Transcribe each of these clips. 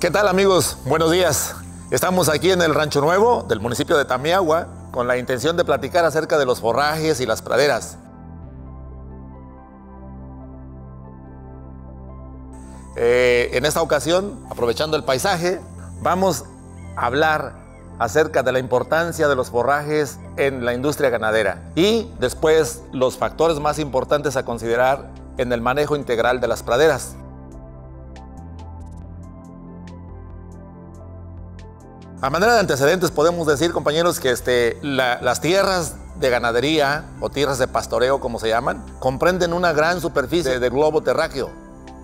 ¿Qué tal, amigos? Buenos días. Estamos aquí en el Rancho Nuevo del municipio de Tamiahua con la intención de platicar acerca de los forrajes y las praderas. En esta ocasión, aprovechando el paisaje, vamos a hablar acerca de la importancia de los forrajes en la industria ganadera y después los factores más importantes a considerar en el manejo integral de las praderas. A manera de antecedentes podemos decir, compañeros, que las tierras de ganadería o tierras de pastoreo, como se llaman, comprenden una gran superficie del globo terráqueo.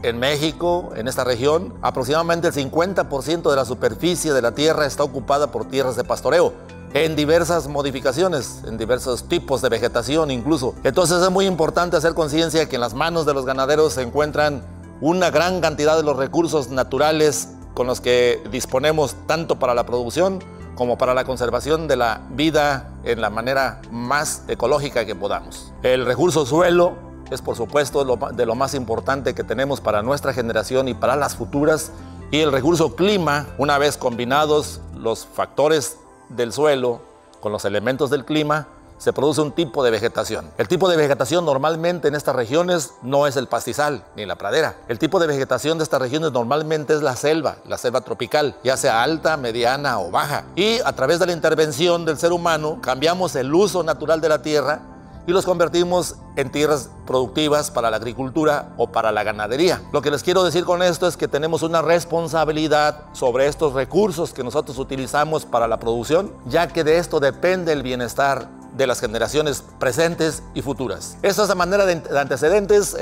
En México, en esta región, aproximadamente el 50% de la superficie de la tierra está ocupada por tierras de pastoreo, en diversas modificaciones, en diversos tipos de vegetación incluso. Entonces es muy importante hacer conciencia que en las manos de los ganaderos se encuentran una gran cantidad de los recursos naturales con los que disponemos tanto para la producción como para la conservación de la vida en la manera más ecológica que podamos. El recurso suelo es, por supuesto, de lo más importante que tenemos para nuestra generación y para las futuras. Y el recurso clima, una vez combinados los factores del suelo con los elementos del clima, se produce un tipo de vegetación. El tipo de vegetación normalmente en estas regiones no es el pastizal ni la pradera. El tipo de vegetación de estas regiones normalmente es la selva tropical, ya sea alta, mediana o baja. Y a través de la intervención del ser humano cambiamos el uso natural de la tierra y los convertimos en tierras productivas para la agricultura o para la ganadería. Lo que les quiero decir con esto es que tenemos una responsabilidad sobre estos recursos que nosotros utilizamos para la producción, ya que de esto depende el bienestar de las generaciones presentes y futuras. Esta es la manera de antecedentes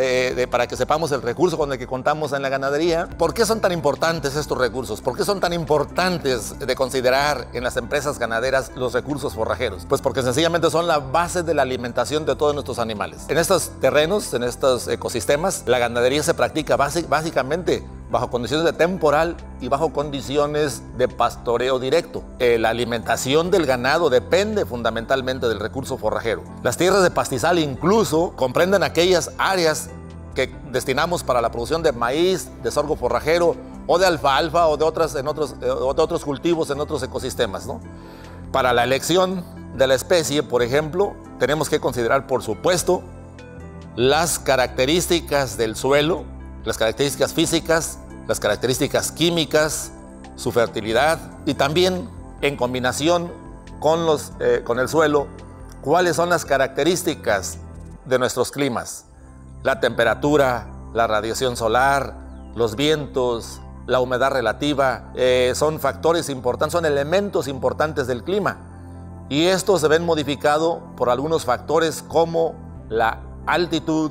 para que sepamos el recurso con el que contamos en la ganadería. ¿Por qué son tan importantes estos recursos? ¿Por qué son tan importantes de considerar en las empresas ganaderas los recursos forrajeros? Pues porque sencillamente son la base de la alimentación de todos nuestros animales. En estos terrenos, en estos ecosistemas, la ganadería se practica básicamente bajo condiciones de temporal y bajo condiciones de pastoreo directo. La alimentación del ganado depende fundamentalmente del recurso forrajero. Las tierras de pastizal incluso comprenden aquellas áreas que destinamos para la producción de maíz, de sorgo forrajero o de alfalfa o de otros cultivos en otros ecosistemas, ¿no? Para la elección de la especie, por ejemplo, tenemos que considerar, por supuesto, las características del suelo, las características físicas, las características químicas, su fertilidad y también en combinación con el suelo, cuáles son las características de nuestros climas, la temperatura, la radiación solar, los vientos, la humedad relativa, son factores importantes, son elementos importantes del clima y estos se ven modificados por algunos factores como la altitud,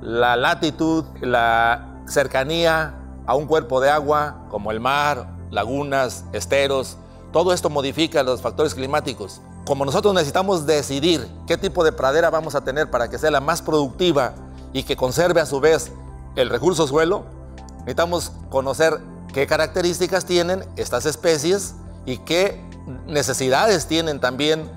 la latitud, la cercanía a un cuerpo de agua como el mar, lagunas, esteros. Todo esto modifica los factores climáticos. Como nosotros necesitamos decidir qué tipo de pradera vamos a tener para que sea la más productiva y que conserve a su vez el recurso suelo, necesitamos conocer qué características tienen estas especies y qué necesidades tienen también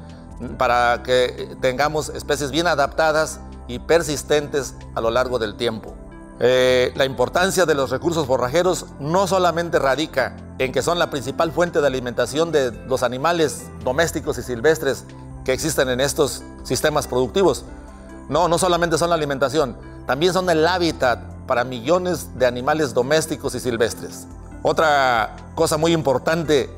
para que tengamos especies bien adaptadas y persistentes a lo largo del tiempo. La importancia de los recursos forrajeros no solamente radica en que son la principal fuente de alimentación de los animales domésticos y silvestres que existen en estos sistemas productivos. No solamente son la alimentación, también son el hábitat para millones de animales domésticos y silvestres. Otra cosa muy importante,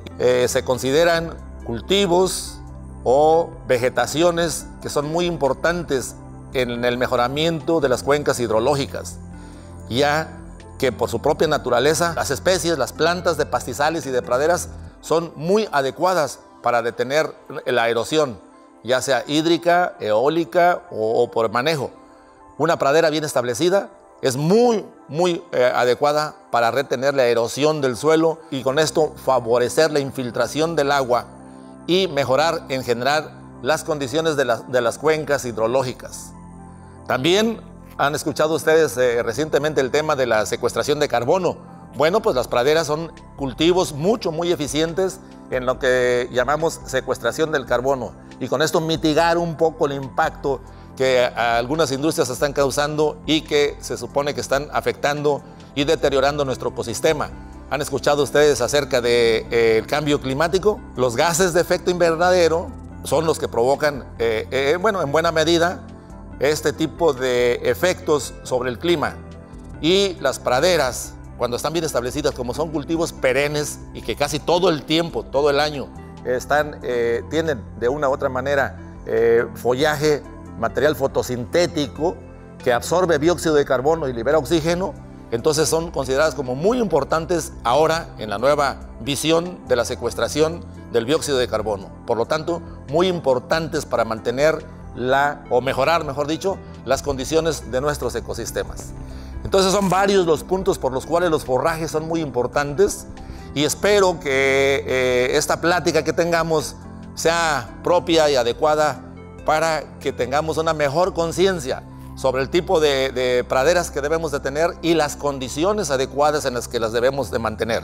se consideran cultivos o vegetaciones que son muy importantes en el mejoramiento de las cuencas hidrológicas, ya que por su propia naturaleza las especies, las plantas de pastizales y de praderas son muy adecuadas para detener la erosión, ya sea hídrica, eólica o por manejo. Una pradera bien establecida es muy adecuada para retener la erosión del suelo y con esto favorecer la infiltración del agua y mejorar en general las condiciones de las cuencas hidrológicas. También han escuchado ustedes recientemente el tema de la secuestración de carbono. Bueno, pues las praderas son cultivos muy eficientes en lo que llamamos secuestración del carbono y con esto mitigar un poco el impacto que algunas industrias están causando y que se supone que están afectando y deteriorando nuestro ecosistema. ¿Han escuchado ustedes acerca del cambio climático? Los gases de efecto invernadero son los que provocan, bueno, en buena medida, este tipo de efectos sobre el clima. Y las praderas, cuando están bien establecidas, como son cultivos perennes y que casi todo el tiempo, todo el año, tienen de una u otra manera follaje, material fotosintético que absorbe dióxido de carbono y libera oxígeno, entonces son consideradas como muy importantes ahora en la nueva visión de la secuestración del dióxido de carbono. Por lo tanto, muy importantes para mantener o mejorar, mejor dicho, las condiciones de nuestros ecosistemas. Entonces son varios los puntos por los cuales los forrajes son muy importantes y espero que esta plática que tengamos sea propia y adecuada para que tengamos una mejor conciencia sobre el tipo de praderas que debemos de tener y las condiciones adecuadas en las que las debemos de mantener.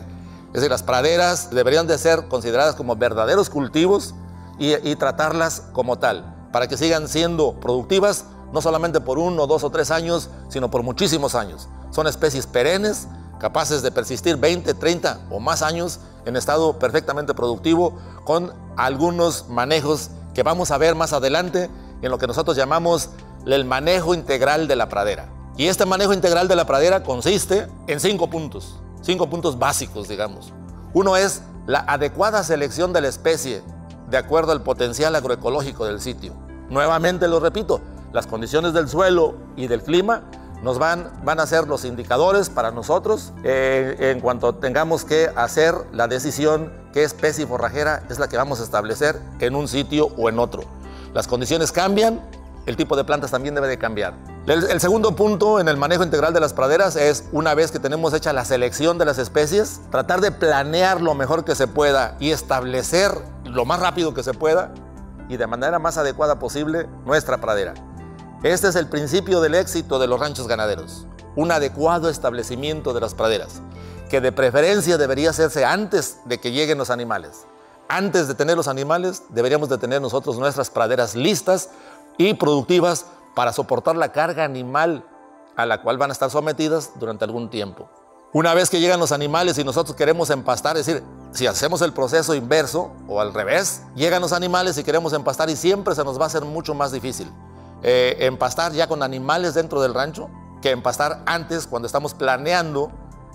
Es decir, las praderas deberían de ser consideradas como verdaderos cultivos y tratarlas como tal, para que sigan siendo productivas no solamente por 1, 2 o 3 años, sino por muchísimos años. Son especies perennes, capaces de persistir 20, 30 o más años en estado perfectamente productivo, con algunos manejos que vamos a ver más adelante en lo que nosotros llamamos el manejo integral de la pradera. Y este manejo integral de la pradera consiste en 5 puntos básicos, digamos. Uno es la adecuada selección de la especie de acuerdo al potencial agroecológico del sitio. Nuevamente lo repito, las condiciones del suelo y del clima nos van a ser los indicadores para nosotros en cuanto tengamos que hacer la decisión qué especie forrajera es la que vamos a establecer en un sitio o en otro. Las condiciones cambian, el tipo de plantas también debe de cambiar. El segundo punto en el manejo integral de las praderas es, una vez que tenemos hecha la selección de las especies, tratar de planear lo mejor que se pueda y establecer lo más rápido que se pueda y de manera más adecuada posible nuestra pradera. Este es el principio del éxito de los ranchos ganaderos, un adecuado establecimiento de las praderas, que de preferencia debería hacerse antes de que lleguen los animales. Antes de tener los animales, deberíamos de tener nosotros nuestras praderas listas y productivas para soportar la carga animal a la cual van a estar sometidas durante algún tiempo. Una vez que llegan los animales y nosotros queremos empastar, es decir, si hacemos el proceso inverso o al revés, llegan los animales y queremos empastar y siempre se nos va a hacer mucho más difícil empastar ya con animales dentro del rancho que empastar antes cuando estamos planeando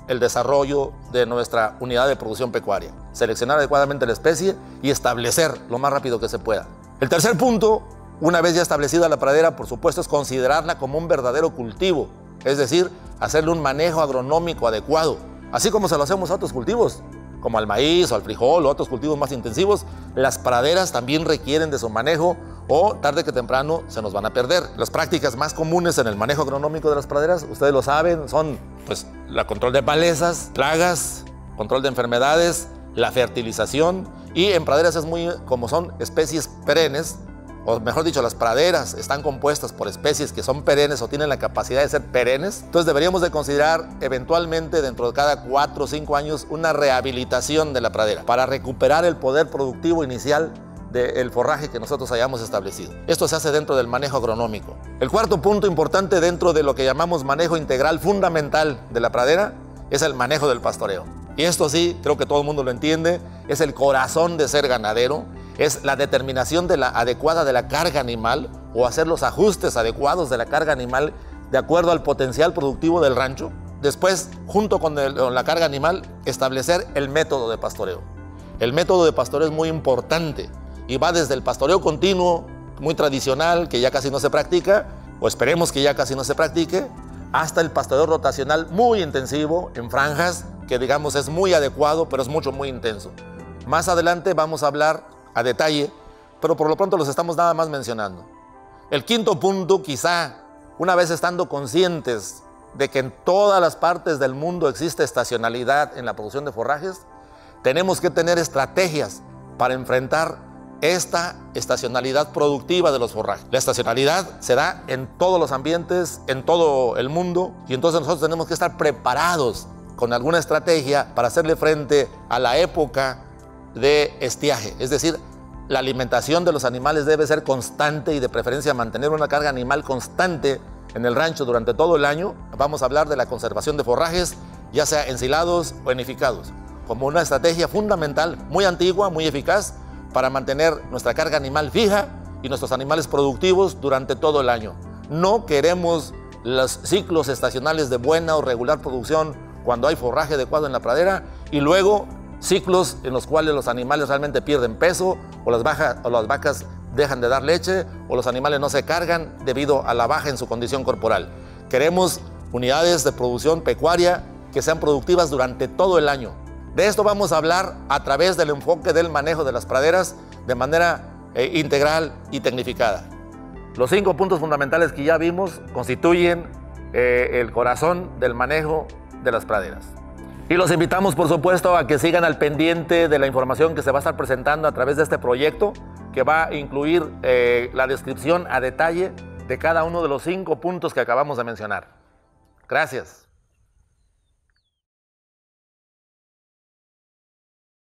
el desarrollo de nuestra unidad de producción pecuaria. Seleccionar adecuadamente la especie y establecer lo más rápido que se pueda. El tercer punto, una vez ya establecida la pradera, por supuesto, es considerarla como un verdadero cultivo, es decir, hacerle un manejo agronómico adecuado, así como se lo hacemos a otros cultivos, como al maíz o al frijol o otros cultivos más intensivos. Las praderas también requieren de su manejo o tarde que temprano se nos van a perder. Las prácticas más comunes en el manejo agronómico de las praderas, ustedes lo saben, son pues el control de malezas, plagas, control de enfermedades, la fertilización, y en praderas es muy, como son especies perennes, o mejor dicho, las praderas están compuestas por especies que son perennes o tienen la capacidad de ser perennes, entonces deberíamos de considerar eventualmente dentro de cada 4 o 5 años una rehabilitación de la pradera para recuperar el poder productivo inicial del forraje que nosotros hayamos establecido. Esto se hace dentro del manejo agronómico. El cuarto punto importante dentro de lo que llamamos manejo integral fundamental de la pradera es el manejo del pastoreo. Y esto sí, creo que todo el mundo lo entiende, es el corazón de ser ganadero, es la determinación adecuada de la carga animal o hacer los ajustes adecuados de la carga animal de acuerdo al potencial productivo del rancho. Después, junto con la carga animal, establecer el método de pastoreo. El método de pastoreo es muy importante y va desde el pastoreo continuo, muy tradicional, que ya casi no se practica, o esperemos que ya casi no se practique, hasta el pastoreo rotacional muy intensivo, en franjas, que digamos es muy adecuado, pero es muy intenso. Más adelante vamos a hablar a detalle, pero por lo pronto los estamos nada más mencionando. El quinto punto, quizá, una vez estando conscientes de que en todas las partes del mundo existe estacionalidad en la producción de forrajes, tenemos que tener estrategias para enfrentar esta estacionalidad productiva de los forrajes. La estacionalidad se da en todos los ambientes, en todo el mundo, y entonces nosotros tenemos que estar preparados con alguna estrategia para hacerle frente a la época de estiaje. Es decir, la alimentación de los animales debe ser constante y de preferencia mantener una carga animal constante en el rancho durante todo el año. Vamos a hablar de la conservación de forrajes ya sea ensilados o enificados, como una estrategia fundamental, muy antigua, muy eficaz, para mantener nuestra carga animal fija y nuestros animales productivos durante todo el año. No queremos los ciclos estacionales de buena o regular producción cuando hay forraje adecuado en la pradera y luego ciclos en los cuales los animales realmente pierden peso o las vacas dejan de dar leche o los animales no se cargan debido a la baja en su condición corporal. Queremos unidades de producción pecuaria que sean productivas durante todo el año. De esto vamos a hablar a través del enfoque del manejo de las praderas de manera integral y tecnificada. Los 5 puntos fundamentales que ya vimos constituyen el corazón del manejo de las praderas. Y los invitamos, por supuesto, a que sigan al pendiente de la información que se va a estar presentando a través de este proyecto, que va a incluir la descripción a detalle de cada uno de los 5 puntos que acabamos de mencionar. Gracias.